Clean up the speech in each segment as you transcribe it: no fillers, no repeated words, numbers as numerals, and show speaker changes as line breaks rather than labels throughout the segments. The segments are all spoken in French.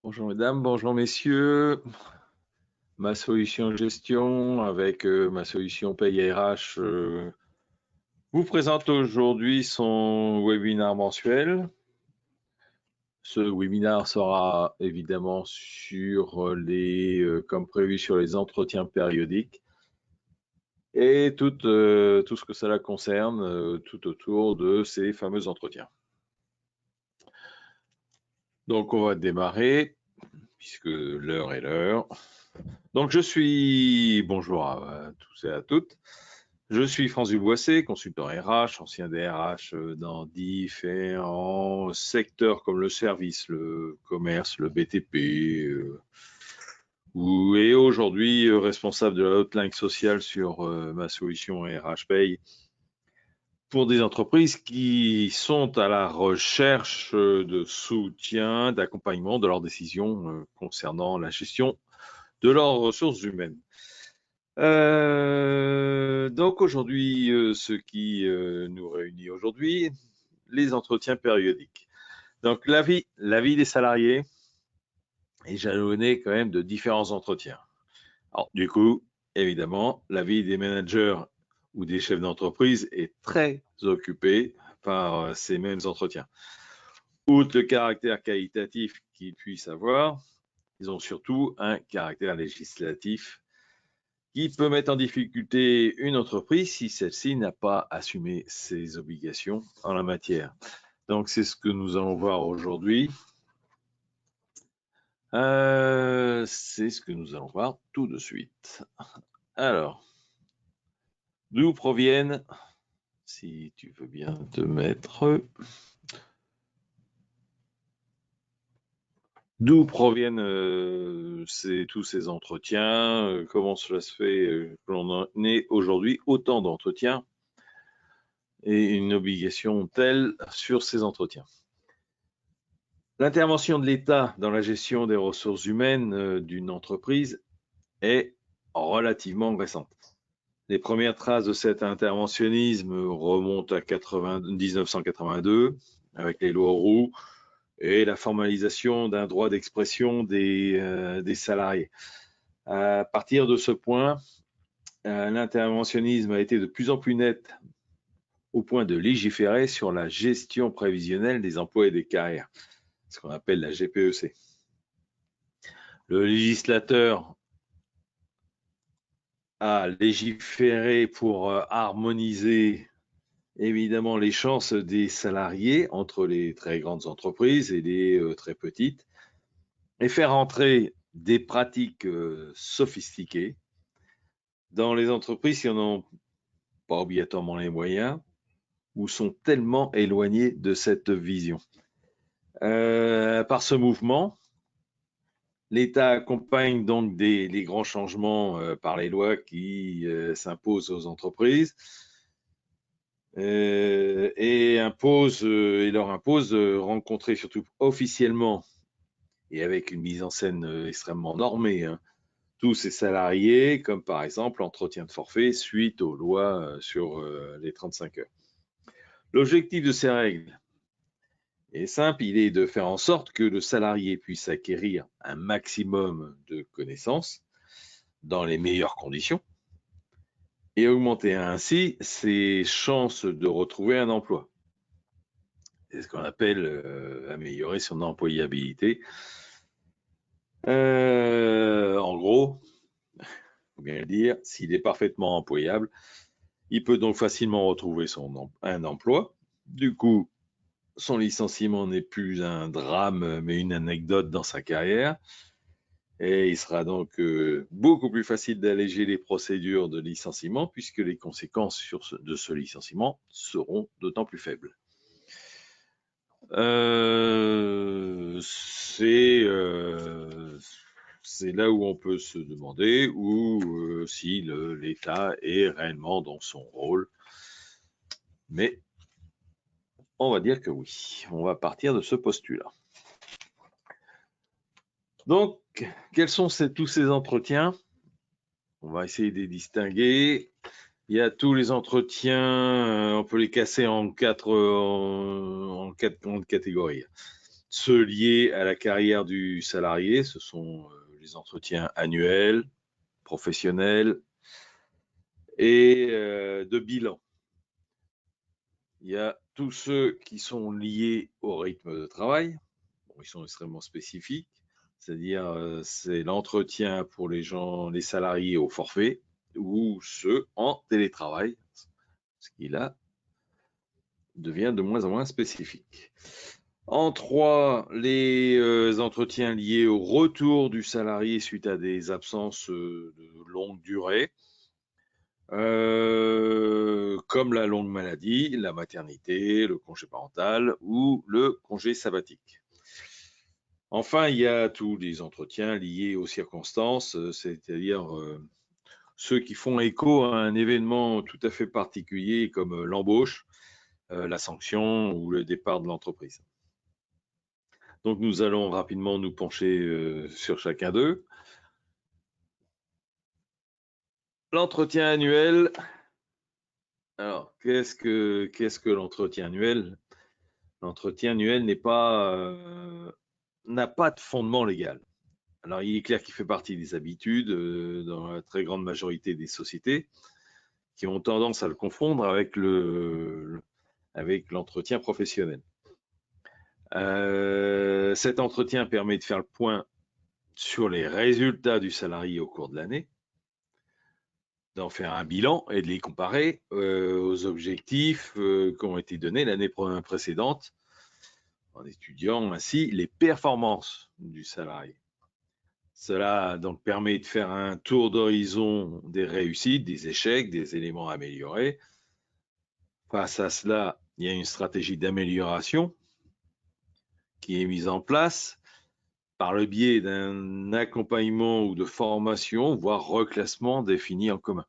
Bonjour mesdames, bonjour messieurs. Ma solution gestion avec ma solution paye RH vous présente aujourd'hui son webinaire mensuel. Ce webinaire sera évidemment sur comme prévu sur les entretiens périodiques et tout ce que cela concerne tout autour de ces fameux entretiens. Donc on va démarrer puisque l'heure est l'heure. Donc bonjour à tous et à toutes. Je suis Franz Duboissé, consultant RH, ancien DRH dans différents secteurs comme le service, le commerce, le BTP, et aujourd'hui responsable de la hotline sociale sur ma solution RH Pay pour des entreprises qui sont à la recherche de soutien, d'accompagnement de leurs décisions concernant la gestion de leurs ressources humaines. Donc aujourd'hui, ce qui nous réunit aujourd'hui, les entretiens périodiques. Donc la vie des salariés est jalonnée quand même de différents entretiens. Alors du coup, évidemment, la vie des managers ou des chefs d'entreprise est très occupée par ces mêmes entretiens. Outre le caractère qualitatif qu'ils puissent avoir, ils ont surtout un caractère législatif qui peut mettre en difficulté une entreprise si celle-ci n'a pas assumé ses obligations en la matière. Donc, c'est ce que nous allons voir aujourd'hui. C'est ce que nous allons voir tout de suite. Alors, d'où proviennent, si tu veux bien te mettre, d'où proviennent tous ces entretiens, comment cela se fait que l'on en ait aujourd'hui autant d'entretiens et une obligation telle sur ces entretiens. L'intervention de l'État dans la gestion des ressources humaines d'une entreprise est relativement récente. Les premières traces de cet interventionnisme remontent à 1982 avec les lois Roux et la formalisation d'un droit d'expression des salariés. À partir de ce point, l'interventionnisme a été de plus en plus net au point de légiférer sur la gestion prévisionnelle des emplois et des carrières, ce qu'on appelle la GPEC. Le législateur a légiféré pour harmoniser évidemment les chances des salariés entre les très grandes entreprises et les très petites et faire entrer des pratiques sophistiquées dans les entreprises qui n'en ont pas obligatoirement les moyens ou sont tellement éloignées de cette vision. Par ce mouvement, l'État accompagne donc les grands changements par les lois qui s'imposent aux entreprises et leur impose de rencontrer surtout officiellement et avec une mise en scène extrêmement normée tous ces salariés, comme par exemple l'entretien de forfait suite aux lois sur les 35 heures. L'objectif de ces règles est simple, il est de faire en sorte que le salarié puisse acquérir un maximum de connaissances dans les meilleures conditions et augmenter ainsi ses chances de retrouver un emploi. C'est ce qu'on appelle améliorer son employabilité. En gros, il faut bien le dire, s'il est parfaitement employable, il peut donc facilement retrouver un emploi. Du coup, son licenciement n'est plus un drame, mais une anecdote dans sa carrière. Et il sera donc beaucoup plus facile d'alléger les procédures de licenciement puisque les conséquences de ce licenciement seront d'autant plus faibles. C'est là où on peut se demander si l'État est réellement dans son rôle. Mais on va dire que oui. On va partir de ce postulat. Donc, quels sont tous ces entretiens? On va essayer de les distinguer. Il y a tous les entretiens, on peut les casser en quatre grandes catégories. ceux liés à la carrière du salarié, ce sont les entretiens annuels, professionnels et de bilan. Il y a tous ceux qui sont liés au rythme de travail. Bon, ils sont extrêmement spécifiques, c'est-à-dire c'est l'entretien pour les gens, les salariés au forfait ou ceux en télétravail, ce qui là devient de moins en moins spécifique. En 3, les entretiens liés au retour du salarié suite à des absences de longue durée, comme la longue maladie, la maternité, le congé parental ou le congé sabbatique. Enfin, il y a tous les entretiens liés aux circonstances, c'est-à-dire ceux qui font écho à un événement tout à fait particulier comme l'embauche, la sanction ou le départ de l'entreprise. Donc nous allons rapidement nous pencher sur chacun d'eux. L'entretien annuel. Alors, qu'est-ce que l'entretien annuel? L'entretien annuel n'a pas de fondement légal. Alors, il est clair qu'il fait partie des habitudes dans la très grande majorité des sociétés qui ont tendance à le confondre avec l'entretien professionnel. Cet entretien permet de faire le point sur les résultats du salarié au cours de l'année, d'en faire un bilan et de les comparer aux objectifs qui ont été donnés l'année précédente, en étudiant ainsi les performances du salarié. Cela donc permet de faire un tour d'horizon des réussites, des échecs, des éléments améliorés. Face à cela, il y a une stratégie d'amélioration qui est mise en place par le biais d'un accompagnement ou de formation, voire reclassement défini en commun.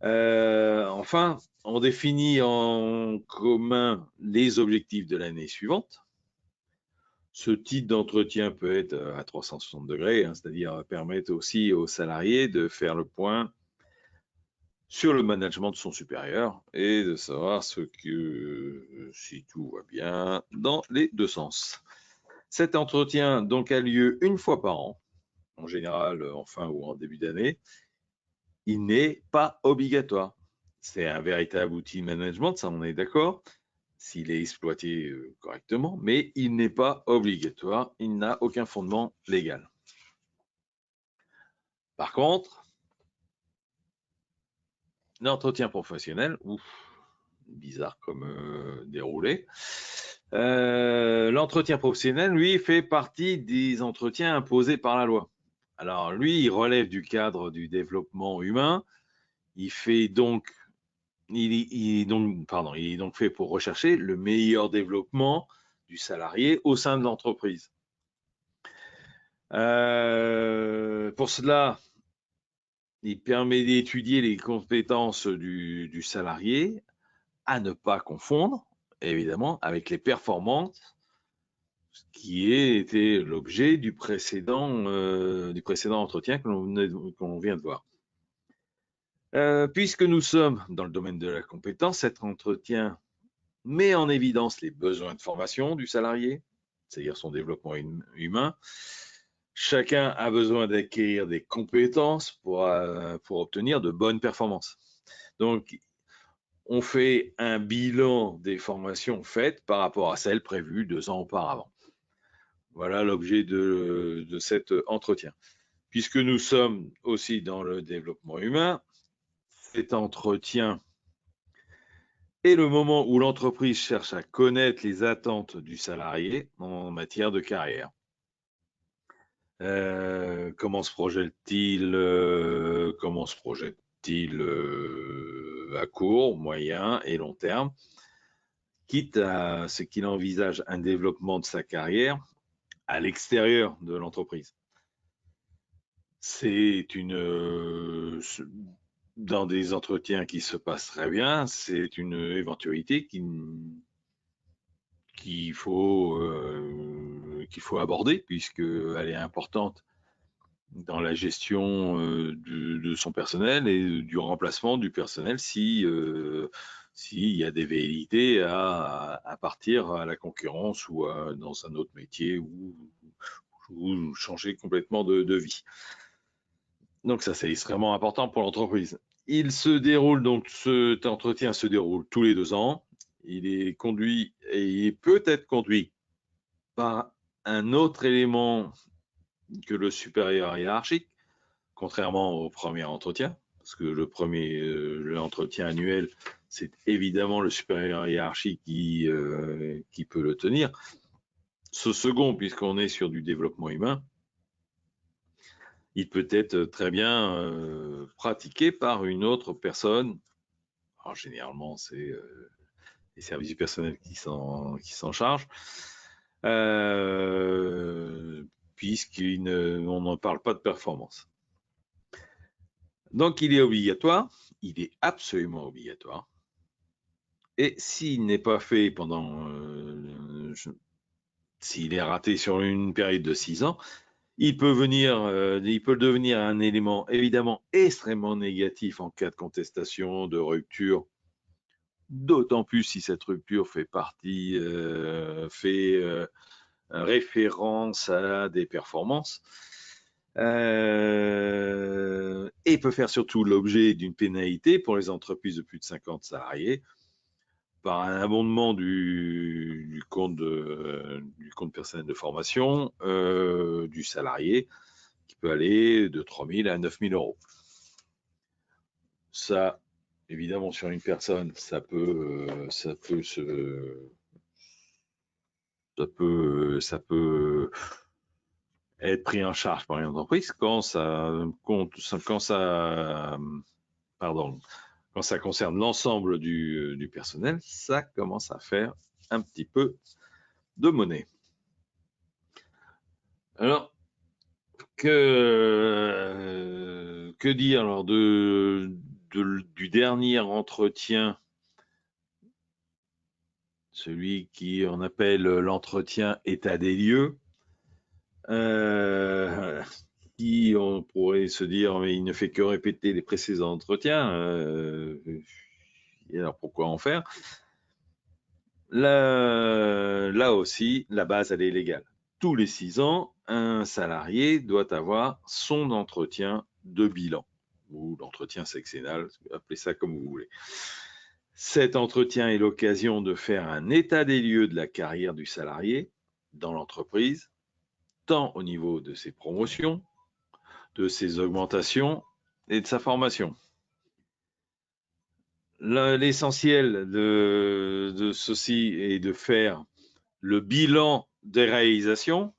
Enfin, on définit en commun les objectifs de l'année suivante. Ce type d'entretien peut être à 360 degrés, c'est-à-dire permettre aussi aux salariés de faire le point sur le management de son supérieur et de savoir si tout va bien dans les deux sens. Cet entretien donc a lieu une fois par an, en général en fin ou en début d'année. Il n'est pas obligatoire. C'est un véritable outil de management, ça on est d'accord, s'il est exploité correctement, mais il n'est pas obligatoire, il n'a aucun fondement légal. Par contre, l'entretien professionnel, bizarre comme déroulé, l'entretien professionnel, lui, fait partie des entretiens imposés par la loi. Alors lui, il relève du cadre du développement humain, il est donc fait pour rechercher le meilleur développement du salarié au sein de l'entreprise. Pour cela, il permet d'étudier les compétences du salarié à ne pas confondre, évidemment, avec les performances qui était l'objet du précédent entretien que l'on vient de voir. Puisque nous sommes dans le domaine de la compétence, cet entretien met en évidence les besoins de formation du salarié, c'est-à-dire son développement humain. Chacun a besoin d'acquérir des compétences pour obtenir de bonnes performances. Donc, on fait un bilan des formations faites par rapport à celles prévues 2 ans auparavant. Voilà l'objet de cet entretien. Puisque nous sommes aussi dans le développement humain, cet entretien est le moment où l'entreprise cherche à connaître les attentes du salarié en matière de carrière. Comment se projette-t-il à court, moyen et long terme, quitte à ce qu'il envisage un développement de sa carrière à l'extérieur de l'entreprise. C'est dans des entretiens qui se passent très bien, c'est une éventualité qu'il faut aborder puisqu'elle est importante dans la gestion de son personnel et du remplacement du personnel si s'il y a des velléités à partir à la concurrence ou dans un autre métier ou changer complètement de vie. Donc ça, c'est extrêmement important pour l'entreprise. Il se déroule donc, cet entretien se déroule tous les 2 ans. Il est conduit et il peut être conduit par un autre élément que le supérieur hiérarchique, contrairement au premier entretien, parce que l'entretien annuel, c'est évidemment le supérieur hiérarchique qui peut le tenir. Ce second, puisqu'on est sur du développement humain, il peut être très bien pratiqué par une autre personne. Alors, généralement, c'est les services du personnel qui s'en chargent, puisqu'on ne parle pas de performance. Donc, il est obligatoire, il est absolument obligatoire. Et s'il n'est pas fait s'il est raté sur une période de 6 ans, il peut devenir un élément évidemment extrêmement négatif en cas de contestation, de rupture, d'autant plus si cette rupture fait référence à des performances, et peut faire surtout l'objet d'une pénalité pour les entreprises de plus de 50 salariés par un abondement du compte personnel de formation du salarié qui peut aller de 3 000 à 9 000 euros. Ça, évidemment, sur une personne, ça peut être pris en charge par une entreprise quand ça concerne l'ensemble du personnel, ça commence à faire un petit peu de monnaie. Alors, que dire alors du dernier entretien, celui qui on appelle l'entretien état des lieux, qui on pourrait se dire mais il ne fait que répéter les précédents entretiens, alors pourquoi en faire? Là aussi, la base elle est légale. Tous les 6 ans, un salarié doit avoir son entretien de bilan ou l'entretien sexennal, appelez ça comme vous voulez. Cet entretien est l'occasion de faire un état des lieux de la carrière du salarié dans l'entreprise, tant au niveau de ses promotions, de ses augmentations et de sa formation. L'essentiel de ceci est de faire le bilan des réalisations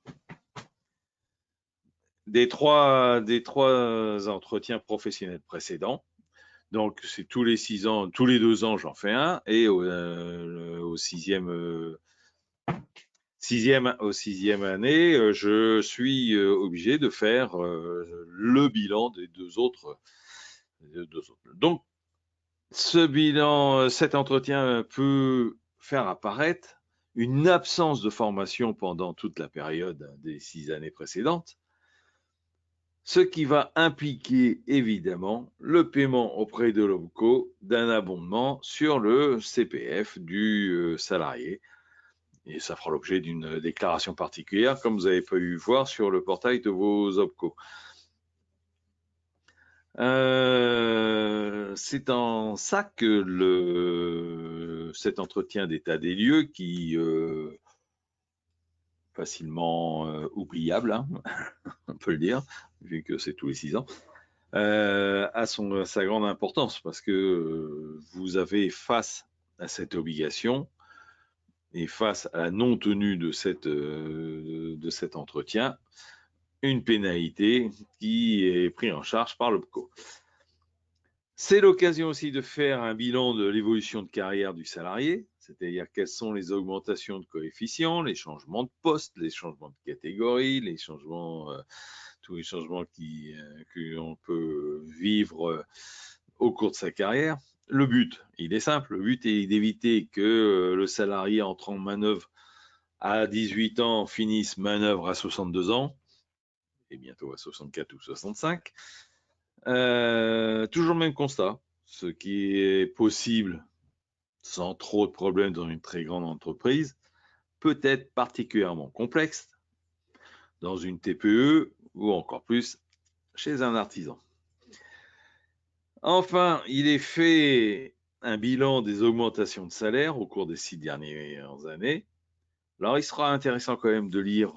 des trois entretiens professionnels précédents. Donc, c'est tous les 6 ans, tous les 2 ans, j'en fais un, et au sixième année, je suis obligé de faire le bilan des deux autres. Donc, cet entretien peut faire apparaître une absence de formation pendant toute la période des 6 années précédentes, ce qui va impliquer évidemment le paiement auprès de l'OMCO d'un abondement sur le CPF du salarié. Et ça fera l'objet d'une déclaration particulière, comme vous avez pu voir sur le portail de vos OPCO. C'est en ça que cet entretien d'état des lieux, qui facilement oubliable, hein, on peut le dire, vu que c'est tous les 6 ans, a sa grande importance, parce que vous avez face à cette obligation et face à la non-tenue de cet entretien, une pénalité qui est prise en charge par l'OPCO. C'est l'occasion aussi de faire un bilan de l'évolution de carrière du salarié, c'est-à-dire quelles sont les augmentations de coefficients, les changements de poste, les changements de catégorie, tous les changements que l'on peut vivre au cours de sa carrière. Le but, il est simple, le but est d'éviter que le salarié entrant en manœuvre à 18 ans finisse manœuvre à 62 ans et bientôt à 64 ou 65. Toujours le même constat, ce qui est possible sans trop de problèmes dans une très grande entreprise peut être particulièrement complexe dans une TPE ou encore plus chez un artisan. Enfin, il est fait un bilan des augmentations de salaire au cours des 6 dernières années. Alors, il sera intéressant quand même de lire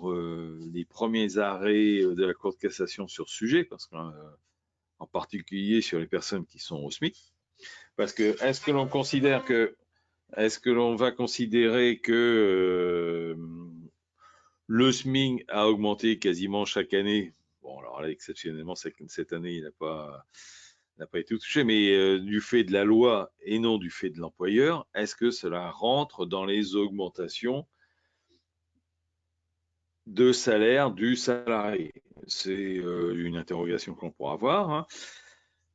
les premiers arrêts de la Cour de cassation sur ce sujet, parce qu'en particulier sur les personnes qui sont au SMIC. Parce que est-ce que l'on va considérer que le SMIC a augmenté quasiment chaque année? Bon, alors là, exceptionnellement, cette année, il n'a pas été touché, mais du fait de la loi et non du fait de l'employeur, est-ce que cela rentre dans les augmentations de salaire du salarié? C'est une interrogation qu'on pourra avoir, hein.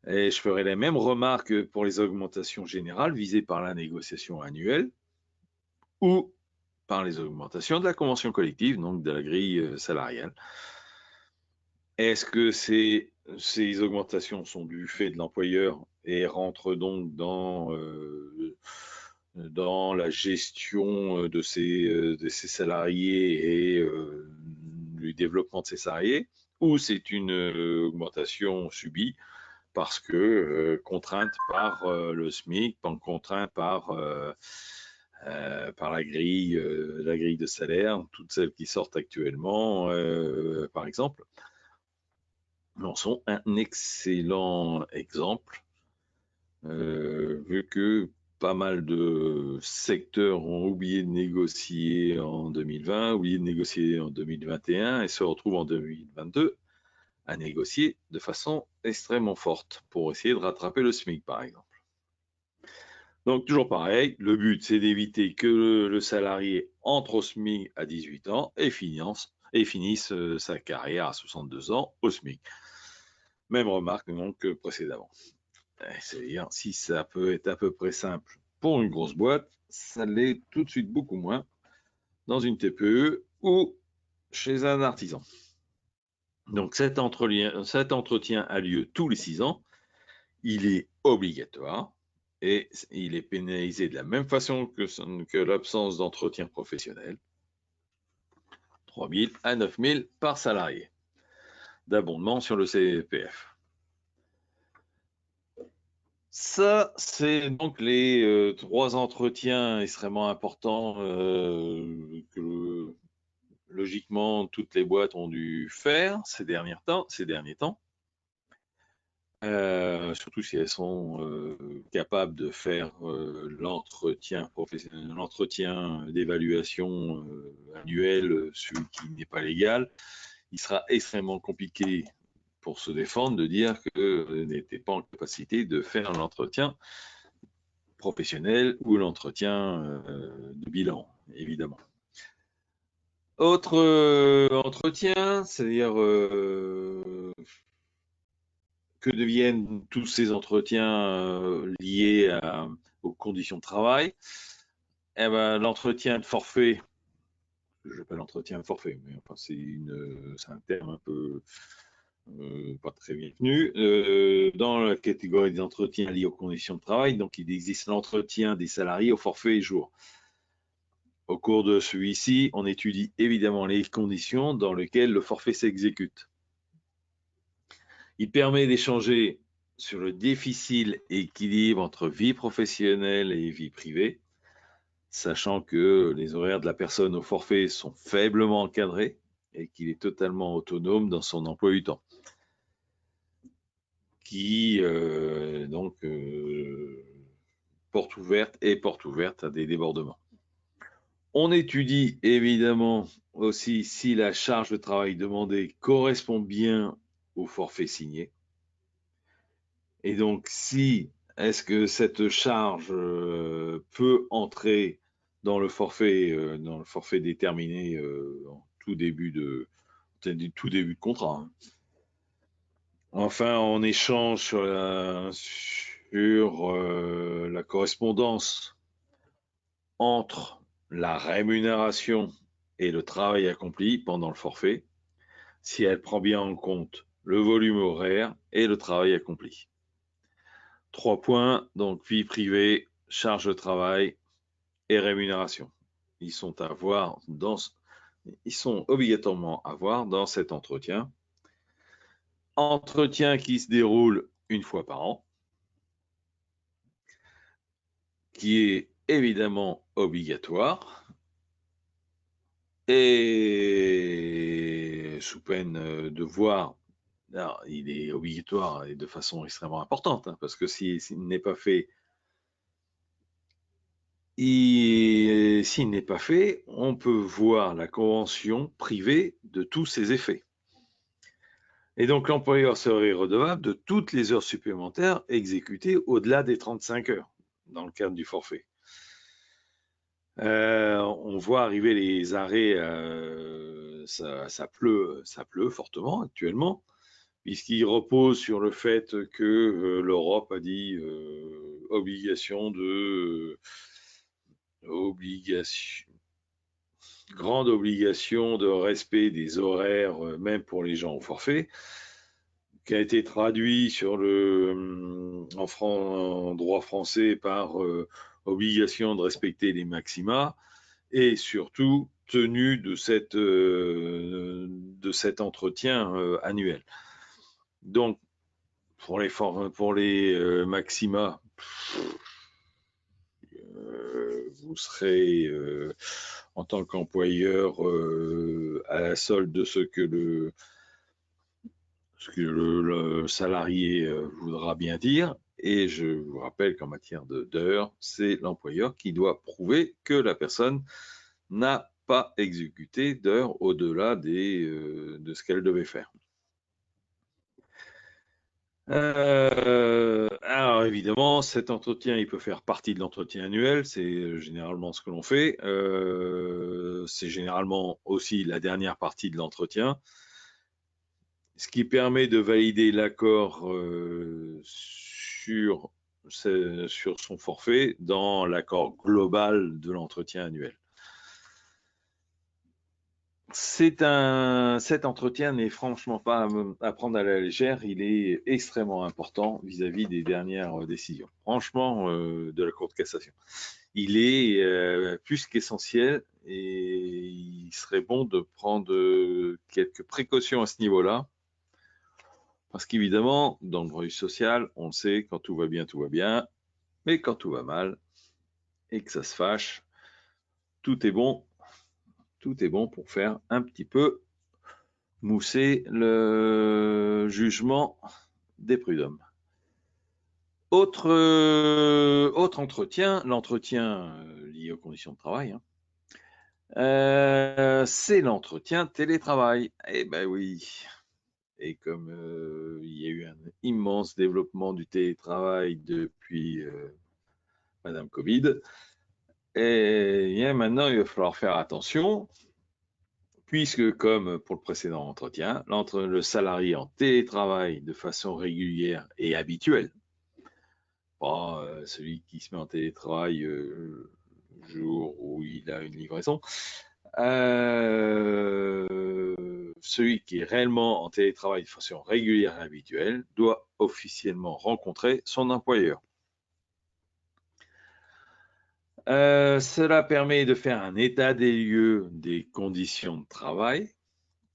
Et je ferai les mêmes remarques pour les augmentations générales visées par la négociation annuelle ou par les augmentations de la convention collective, donc de la grille salariale. Est-ce que ces augmentations sont du fait de l'employeur et rentrent donc dans la gestion de ses salariés et du développement de ses salariés, ou c'est une augmentation subie parce que contrainte par le SMIC, contrainte par la grille de salaire, toutes celles qui sortent actuellement, par exemple, en sont un excellent exemple, vu que pas mal de secteurs ont oublié de négocier en 2020, oublié de négocier en 2021 et se retrouvent en 2022 à négocier de façon extrêmement forte pour essayer de rattraper le SMIC, par exemple. Donc, toujours pareil, le but, c'est d'éviter que le salarié entre au SMIC à 18 ans et finisse sa carrière à 62 ans au SMIC. Même remarque donc que précédemment. C'est-à-dire, si ça peut être à peu près simple pour une grosse boîte, ça l'est tout de suite beaucoup moins dans une TPE ou chez un artisan. Donc cet entretien a lieu tous les 6 ans, il est obligatoire et il est pénalisé de la même façon que l'absence d'entretien professionnel, 3 000 à 9 000 par salarié d'abondement sur le CPF. Ça, c'est donc les 3 entretiens extrêmement importants que logiquement toutes les boîtes ont dû faire ces derniers temps. Surtout si elles sont capables de faire l'entretien d'évaluation annuel, celui qui n'est pas légal. Il sera extrêmement compliqué pour se défendre de dire que n'était pas en capacité de faire l'entretien professionnel ou l'entretien de bilan, évidemment. Autre entretien, c'est-à-dire que deviennent tous ces entretiens liés aux conditions de travail? Eh ben, l'entretien de forfait, je n'appelle l'entretien de forfait, mais enfin, c'est un terme un peu pas très bien tenu. Dans la catégorie des entretiens liés aux conditions de travail, donc il existe l'entretien des salariés au forfait et jour. Au cours de celui-ci, on étudie évidemment les conditions dans lesquelles le forfait s'exécute. Il permet d'échanger sur le difficile équilibre entre vie professionnelle et vie privée, sachant que les horaires de la personne au forfait sont faiblement encadrés et qu'il est totalement autonome dans son emploi du temps, qui porte ouverte à des débordements. On étudie évidemment aussi si la charge de travail demandée correspond bien au forfait signé. Et donc, est-ce que cette charge peut entrer dans le forfait déterminé en tout début de contrat, hein. Enfin, on échange sur la correspondance entre la rémunération et le travail accompli pendant le forfait. si elle prend bien en compte le volume horaire et le travail accompli. 3 points, donc vie privée, charge de travail et rémunération. Ils sont obligatoirement à voir dans cet entretien. Entretien qui se déroule une fois par an, qui est évidemment obligatoire et sous peine de voir. Alors, il est obligatoire et de façon extrêmement importante, hein, parce que s'il n'est pas fait, on peut voir la convention privée de tous ses effets. Et donc l'employeur serait redevable de toutes les heures supplémentaires exécutées au-delà des 35 heures, dans le cadre du forfait. On voit arriver les arrêts, ça pleut fortement actuellement, puisqu'il repose sur le fait que l'Europe a dit grande obligation de respect des horaires, même pour les gens au forfait, qui a été traduit en droit français par obligation de respecter les maxima et surtout tenue de cet entretien annuel. Donc, pour les maxima, vous serez en tant qu'employeur à la solde de ce que le salarié voudra bien dire. Et je vous rappelle qu'en matière d'heures, c'est l'employeur qui doit prouver que la personne n'a pas exécuté d'heures au-delà de ce qu'elle devait faire. Alors évidemment, cet entretien, il peut faire partie de l'entretien annuel, c'est généralement ce que l'on fait. C'est généralement aussi la dernière partie de l'entretien, ce qui permet de valider l'accord sur son forfait dans l'accord global de l'entretien annuel. Cet entretien n'est franchement pas à prendre à la légère, il est extrêmement important vis-à-vis des dernières décisions, franchement, de la Cour de cassation. Il est plus qu'essentiel et il serait bon de prendre quelques précautions à ce niveau-là, parce qu'évidemment, dans le droit social, on le sait, quand tout va bien, mais quand tout va mal et que ça se fâche, tout est bon pour faire un petit peu mousser le jugement des prud'hommes. Autre entretien, l'entretien lié aux conditions de travail, hein. C'est l'entretien télétravail. Eh ben oui. Et comme il y a eu un immense développement du télétravail depuis Madame Covid, et bien maintenant il va falloir faire attention, puisque comme pour le précédent entretien, le salarié en télétravail de façon régulière et habituelle, pas celui qui se met en télétravail le jour où il a une livraison, celui qui est réellement en télétravail de façon régulière et habituelle doit officiellement rencontrer son employeur. Cela permet de faire un état des lieux des conditions de travail,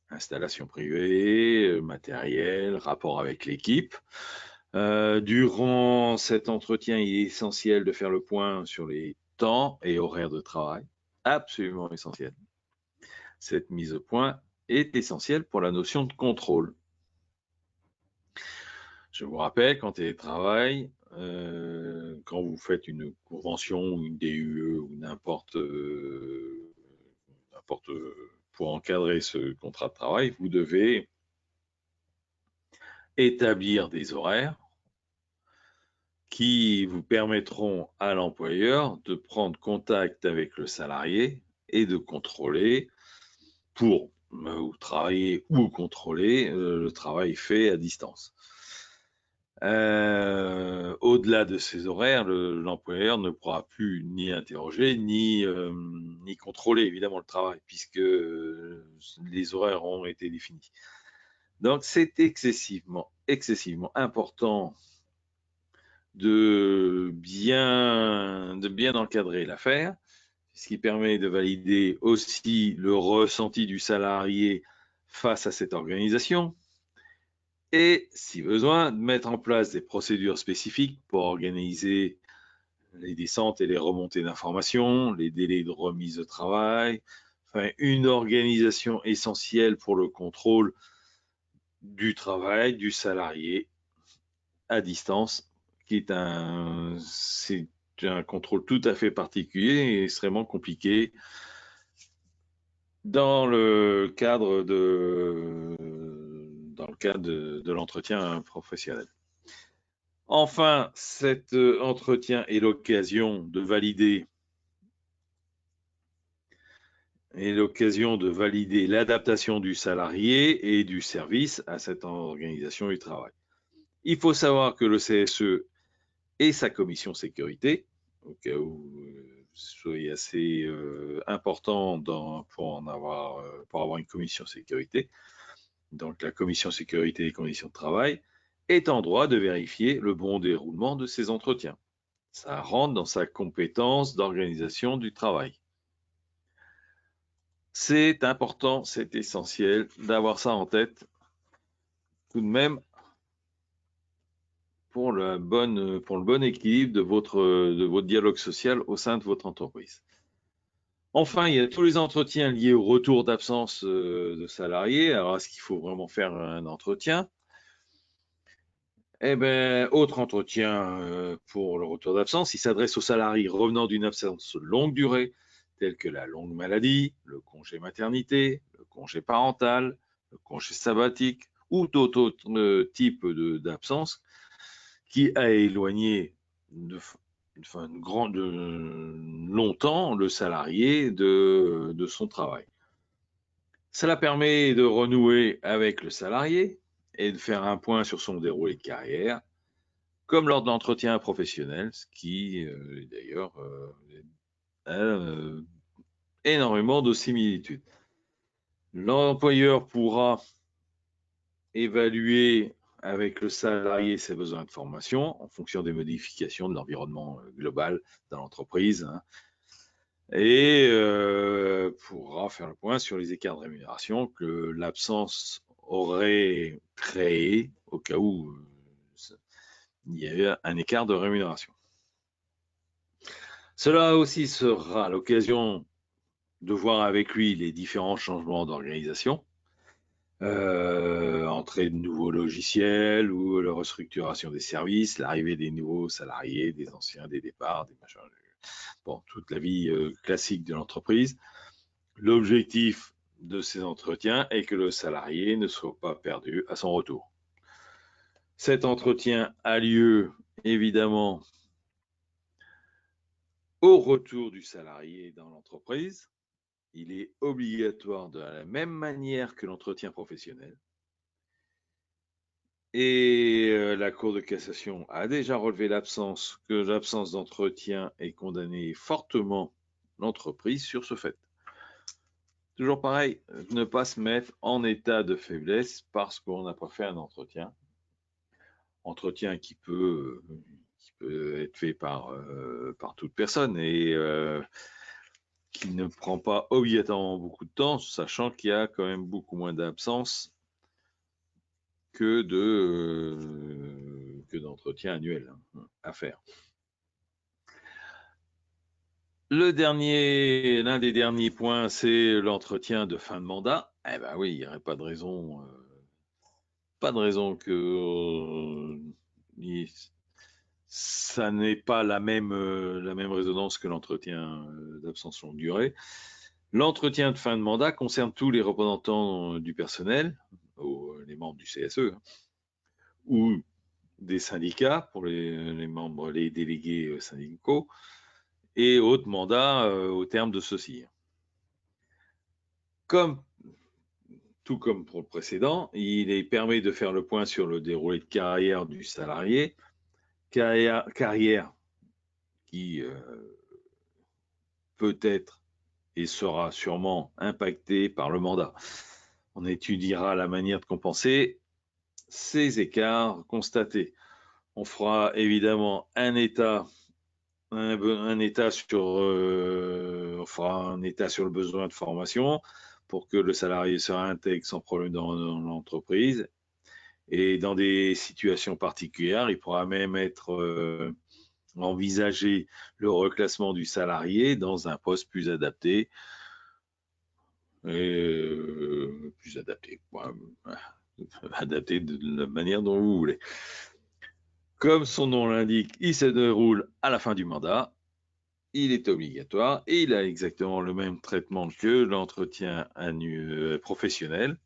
installation privée, matériel, rapport avec l'équipe. Durant cet entretien, il est essentiel de faire le point sur les temps et horaires de travail, absolument essentiel. Cette mise au point est essentielle pour la notion de contrôle. Je vous rappelle qu'en télétravail, quand vous faites une convention, une DUE ou n'importe pour encadrer ce contrat de travail, vous devez établir des horaires qui vous permettront à l'employeur de prendre contact avec le salarié et de contrôler pour travailler ou contrôler le travail fait à distance. Au-delà de ces horaires, l'employeur ne pourra plus ni interroger, ni ni contrôler évidemment le travail, puisque les horaires ont été définis. Donc c'est excessivement important de bien encadrer l'affaire, ce qui permet de valider aussi le ressenti du salarié face à cette organisation, et, si besoin, de mettre en place des procédures spécifiques pour organiser les descentes et les remontées d'informations, les délais de remise de travail, enfin, une organisation essentielle pour le contrôle du travail du salarié à distance, qui est c'est un contrôle tout à fait particulier et extrêmement compliqué dans le cadre de l'entretien professionnel. Enfin, cet entretien est l'occasion de valider l'adaptation du salarié et du service à cette organisation du travail. Il faut savoir que le CSE et sa commission sécurité, au cas où soyez assez important pour avoir une commission sécurité, donc la commission sécurité et conditions de travail, est en droit de vérifier le bon déroulement de ces entretiens. Ça rentre dans sa compétence d'organisation du travail. C'est important, c'est essentiel d'avoir ça en tête tout de même pour le bon équilibre de votre dialogue social au sein de votre entreprise. Enfin, il y a tous les entretiens liés au retour d'absence de salariés. Alors, est-ce qu'il faut vraiment faire un entretien? Eh bien, autre entretien pour le retour d'absence, il s'adresse aux salariés revenant d'une absence longue durée, telle que la longue maladie, le congé maternité, le congé parental, le congé sabbatique ou tout autre type d'absence qui a éloigné longtemps le salarié de son travail. Cela permet de renouer avec le salarié et de faire un point sur son déroulé de carrière, comme lors de l'entretien professionnel, ce qui d'ailleurs a énormément de similitudes. L'employeur pourra évaluer avec le salarié ses besoins de formation en fonction des modifications de l'environnement global dans l'entreprise, hein, et pourra faire le point sur les écarts de rémunération que l'absence aurait créé au cas où il y avait un écart de rémunération. Cela aussi sera l'occasion de voir avec lui les différents changements d'organisation, entrée de nouveaux logiciels ou la restructuration des services, l'arrivée des nouveaux salariés, des anciens, des départs, des machins. Bon, toute la vie classique de l'entreprise. L'objectif de ces entretiens est que le salarié ne soit pas perdu à son retour. Cet entretien a lieu évidemment au retour du salarié dans l'entreprise. Il est obligatoire de la même manière que l'entretien professionnel. Et la Cour de cassation a déjà relevé que l'absence d'entretien ait condamné fortement l'entreprise sur ce fait. Toujours pareil, ne pas se mettre en état de faiblesse parce qu'on n'a pas fait un entretien. Entretien qui peut être fait par toute personne et qui ne prend pas obligatoirement beaucoup de temps, sachant qu'il y a quand même beaucoup moins d'absences que d'entretien annuel à faire. L'un des derniers points, c'est l'entretien de fin de mandat. Eh ben oui, il n'y aurait pas de raison que ça n'ait pas la même résonance que l'entretien d'absence longue durée. L'entretien de fin de mandat concerne tous les représentants du personnel, les membres du CSE, ou des syndicats pour les membres, les délégués syndicaux, et autres mandats au terme de ceux-ci. Tout comme pour le précédent, il permet de faire le point sur le déroulé de carrière du salarié, carrière qui peut être et sera sûrement impacté par le mandat. On étudiera la manière de compenser ces écarts constatés. On fera évidemment un état sur, on fera un état sur le besoin de formation pour que le salarié se réintègre sans problème dans l'entreprise. Et dans des situations particulières, il pourra même être envisagé le reclassement du salarié dans un poste plus adapté. Plus adapté, adapté de la manière dont vous voulez. Comme son nom l'indique, il se déroule à la fin du mandat. Il est obligatoire et il a exactement le même traitement que l'entretien professionnel.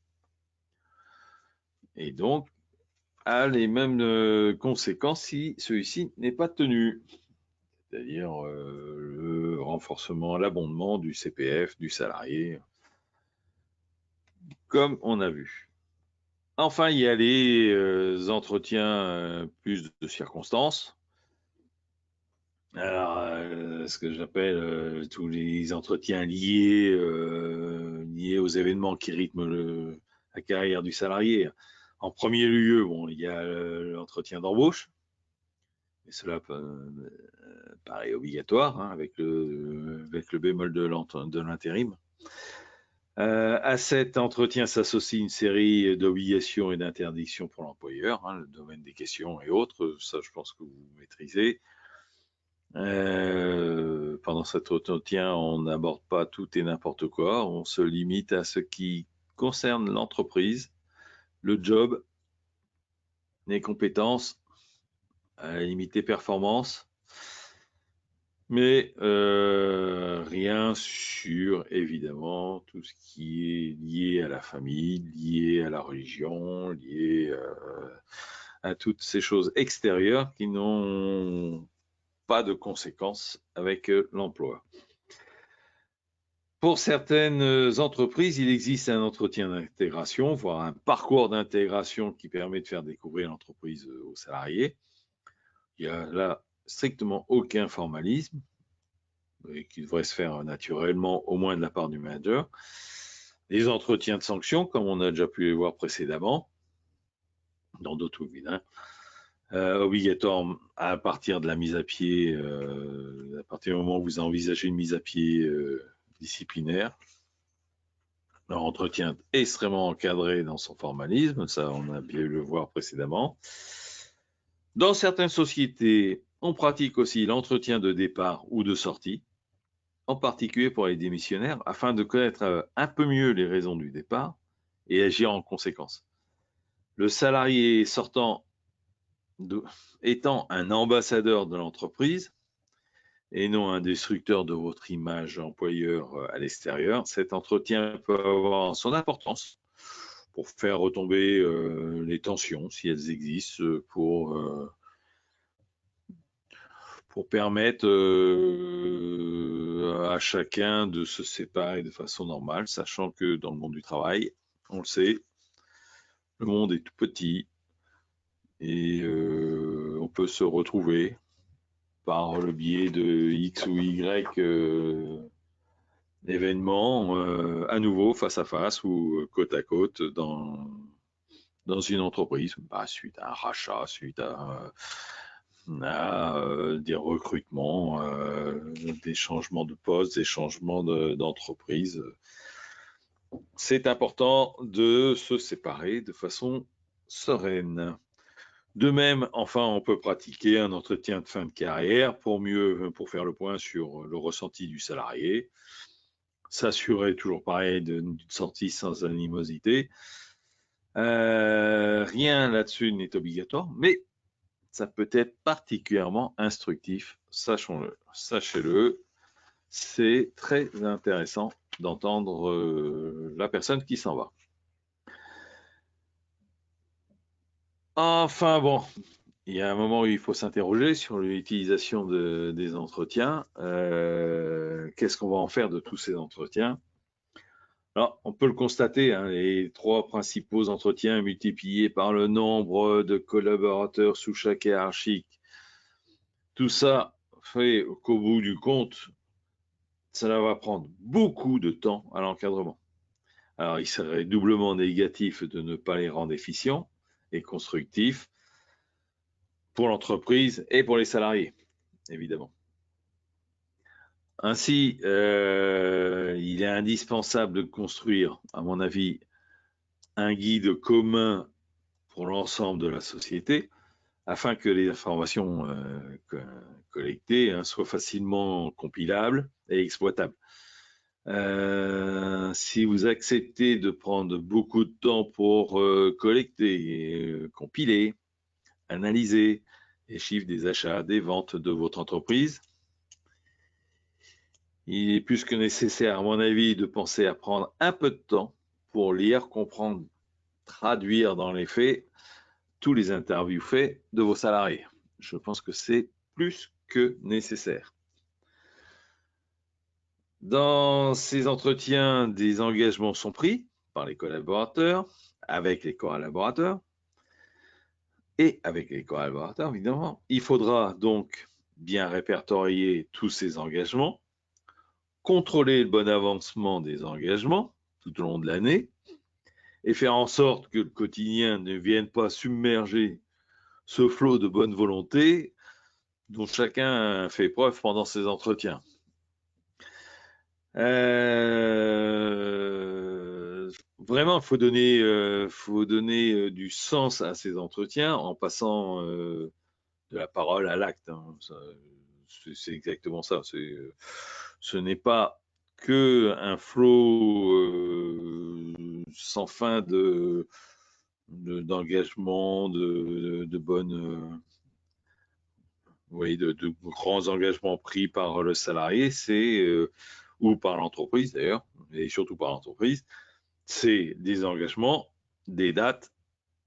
Et donc, a les mêmes conséquences si celui-ci n'est pas tenu. C'est-à-dire le renforcement, l'abondement du CPF, du salarié, comme on a vu. Enfin, il y a les entretiens plus de circonstances. Alors, ce que j'appelle tous les entretiens liés aux événements qui rythment la carrière du salarié. En premier lieu, bon, il y a l'entretien d'embauche, et cela paraît obligatoire hein, avec le bémol de l'intérim. À cet entretien s'associe une série d'obligations et d'interdictions pour l'employeur, hein, le domaine des questions et autres, ça je pense que vous maîtrisez. Pendant cet entretien, on n'aborde pas tout et n'importe quoi, on se limite à ce qui concerne l'entreprise, le job, les compétences, à la limite les performances, mais rien sur, évidemment, tout ce qui est lié à la famille, lié à la religion, lié à toutes ces choses extérieures qui n'ont pas de conséquences avec l'emploi. Pour certaines entreprises, il existe un entretien d'intégration, voire un parcours d'intégration qui permet de faire découvrir l'entreprise aux salariés. Il n'y a là strictement aucun formalisme et qui devrait se faire naturellement, au moins de la part du manager. Les entretiens de sanctions, comme on a déjà pu les voir précédemment, dans d'autres webinaires, obligatoire à partir de la mise à pied, à partir du moment où vous envisagez une mise à pied disciplinaire. Un entretien extrêmement encadré dans son formalisme, ça on a bien eu le voir précédemment. Dans certaines sociétés, on pratique aussi l'entretien de départ ou de sortie, en particulier pour les démissionnaires, afin de connaître un peu mieux les raisons du départ et agir en conséquence. Le salarié sortant étant un ambassadeur de l'entreprise et non un destructeur de votre image employeur à l'extérieur, cet entretien peut avoir son importance pour faire retomber les tensions, si elles existent, pour permettre à chacun de se séparer de façon normale, sachant que dans le monde du travail, on le sait, le monde est tout petit et on peut se retrouver par le biais de X ou Y événements à nouveau face à face ou côte à côte dans une entreprise, suite à un rachat, suite à des recrutements, des changements de poste, des changements d'entreprise. C'est important de se séparer de façon sereine. De même, enfin, on peut pratiquer un entretien de fin de carrière pour faire le point sur le ressenti du salarié, s'assurer toujours pareil d'une sortie sans animosité. Rien là-dessus n'est obligatoire, mais ça peut être particulièrement instructif, sachez-le. C'est très intéressant d'entendre la personne qui s'en va. Enfin bon, il y a un moment où il faut s'interroger sur l'utilisation des entretiens. Qu'est-ce qu'on va en faire de tous ces entretiens? Alors, on peut le constater, hein, les 3 principaux entretiens multipliés par le nombre de collaborateurs sous chaque hiérarchique. Tout ça fait qu'au bout du compte, cela va prendre beaucoup de temps à l'encadrement. Alors, il serait doublement négatif de ne pas les rendre efficients et constructifs pour l'entreprise et pour les salariés, évidemment. Ainsi, il est indispensable de construire, à mon avis, un guide commun pour l'ensemble de la société afin que les informations collectées soient facilement compilables et exploitables. Si vous acceptez de prendre beaucoup de temps pour collecter, compiler, analyser les chiffres des achats, des ventes de votre entreprise, il est plus que nécessaire, à mon avis, de penser à prendre un peu de temps pour lire, comprendre, traduire dans les faits tous les interviews faits de vos salariés. Je pense que c'est plus que nécessaire. Dans ces entretiens, des engagements sont pris par les collaborateurs, avec les collaborateurs et avec les collaborateurs, évidemment. Il faudra donc bien répertorier tous ces engagements, contrôler le bon avancement des engagements tout au long de l'année et faire en sorte que le quotidien ne vienne pas submerger ce flot de bonne volonté dont chacun fait preuve pendant ces entretiens. Vraiment, il faut donner du sens à ces entretiens en passant de la parole à l'acte. Hein. C'est exactement ça. Ce n'est pas que un flot sans fin d'engagement, de bonnes, oui, de grands engagements pris par le salarié, ou par l'entreprise d'ailleurs, et surtout par l'entreprise, c'est des engagements, des dates,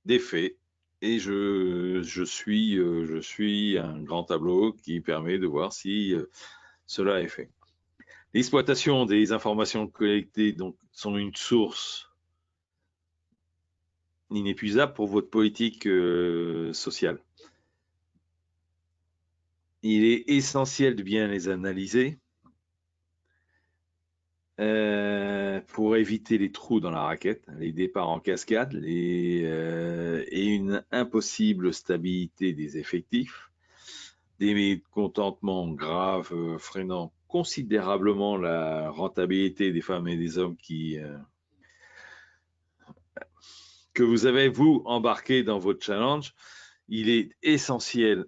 des faits, et je suis un grand tableau qui permet de voir si cela est fait. L'exploitation des informations collectées donc, sont une source inépuisable pour votre politique sociale. Il est essentiel de bien les analyser pour éviter les trous dans la raquette, les départs en cascade et une impossible stabilité des effectifs, des mécontentements graves freinant considérablement la rentabilité des femmes et des hommes que vous avez, vous, embarqué dans votre challenge. Il est essentiel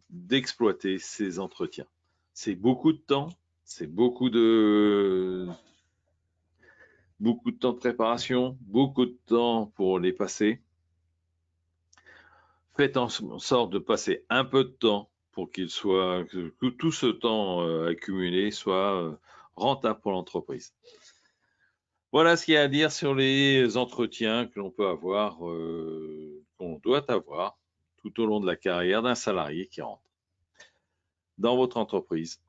d'exploiter ces entretiens. C'est beaucoup de temps, c'est beaucoup de temps de préparation, beaucoup de temps pour les passer. Faites en sorte de passer un peu de temps pour que tout ce temps accumulé soit rentable pour l'entreprise. Voilà ce qu'il y a à dire sur les entretiens que l'on peut avoir, qu'on doit avoir tout au long de la carrière d'un salarié qui rentre dans votre entreprise.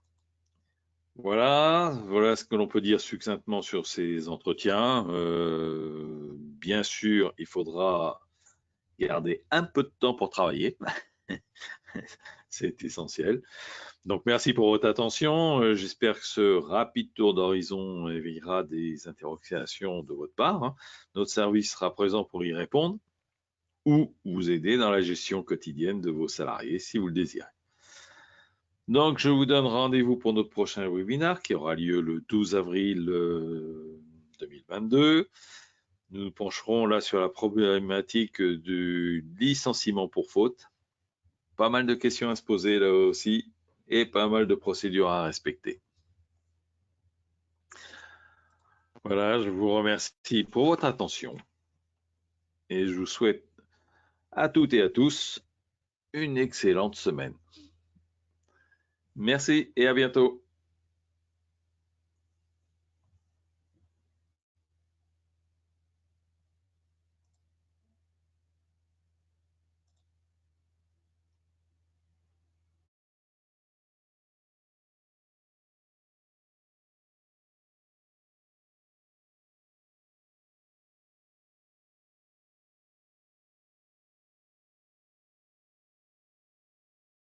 Voilà ce que l'on peut dire succinctement sur ces entretiens. Bien sûr, il faudra garder un peu de temps pour travailler. C'est essentiel. Donc, merci pour votre attention. J'espère que ce rapide tour d'horizon éveillera des interrogations de votre part. Hein. Notre service sera présent pour y répondre ou vous aider dans la gestion quotidienne de vos salariés si vous le désirez. Donc, je vous donne rendez-vous pour notre prochain webinaire qui aura lieu le 12 avril 2022. Nous nous pencherons là sur la problématique du licenciement pour faute. Pas mal de questions à se poser là aussi et pas mal de procédures à respecter. Voilà, je vous remercie pour votre attention et je vous souhaite à toutes et à tous une excellente semaine. Merci et à bientôt.